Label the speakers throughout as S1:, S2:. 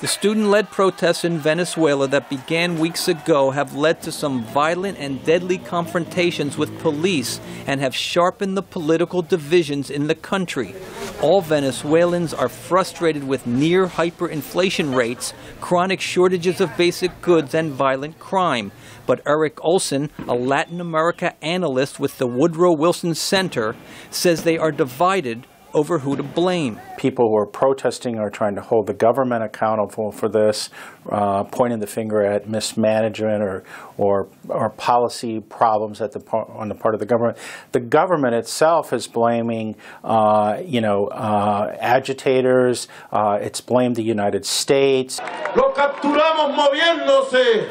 S1: The student-led protests in Venezuela that began weeks ago have led to some violent and deadly confrontations with police and have sharpened the political divisions in the country. All Venezuelans are frustrated with near hyperinflation rates, chronic shortages of basic goods, and violent crime. But Eric Olson, a Latin America analyst with the Woodrow Wilson Center, says they are divided over who to blame.
S2: People who are protesting are trying to hold the government accountable for this, pointing the finger at mismanagement or policy problems on the part of the government. The government itself is blaming, agitators. It's blamed the United States.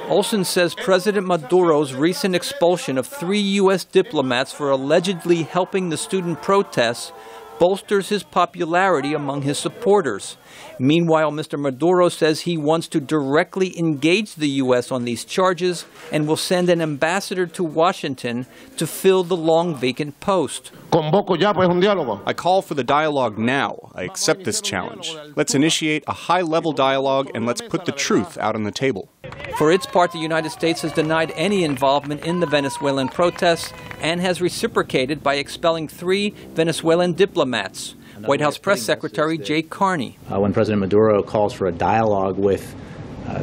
S1: Olson says President Maduro's recent expulsion of 3 U.S. diplomats for allegedly helping the student protests bolsters his popularity among his supporters. Meanwhile, Mr. Maduro says he wants to directly engage the U.S. on these charges and will send an ambassador to Washington to fill the long vacant post.
S3: I call for the dialogue now. I accept this challenge. Let's initiate a high-level dialogue and let's put the truth out on the table.
S1: For its part, the United States has denied any involvement in the Venezuelan protests and has reciprocated by expelling 3 Venezuelan diplomats. White House Press Secretary Jay Carney.
S4: When President Maduro calls for a dialogue with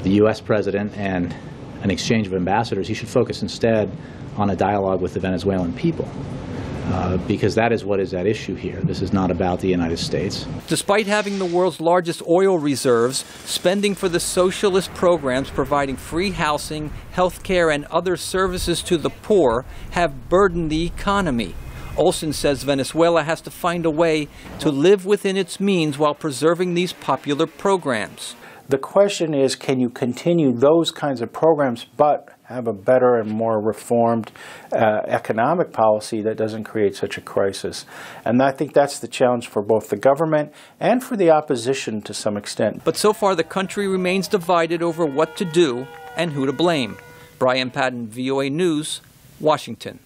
S4: the U.S. president and an exchange of ambassadors, he should focus instead on a dialogue with the Venezuelan people. Because that is what is at issue here. This is not about the United States.
S1: Despite having the world's largest oil reserves, spending for the socialist programs providing free housing, health care, and other services to the poor have burdened the economy. Olson says Venezuela has to find a way to live within its means while preserving these popular programs.
S2: The question is, can you continue those kinds of programs but have a better and more reformed economic policy that doesn't create such a crisis? And I think that's the challenge for both the government and for the opposition to some extent.
S1: But so far the country remains divided over what to do and who to blame. Brian Padden, VOA News, Washington.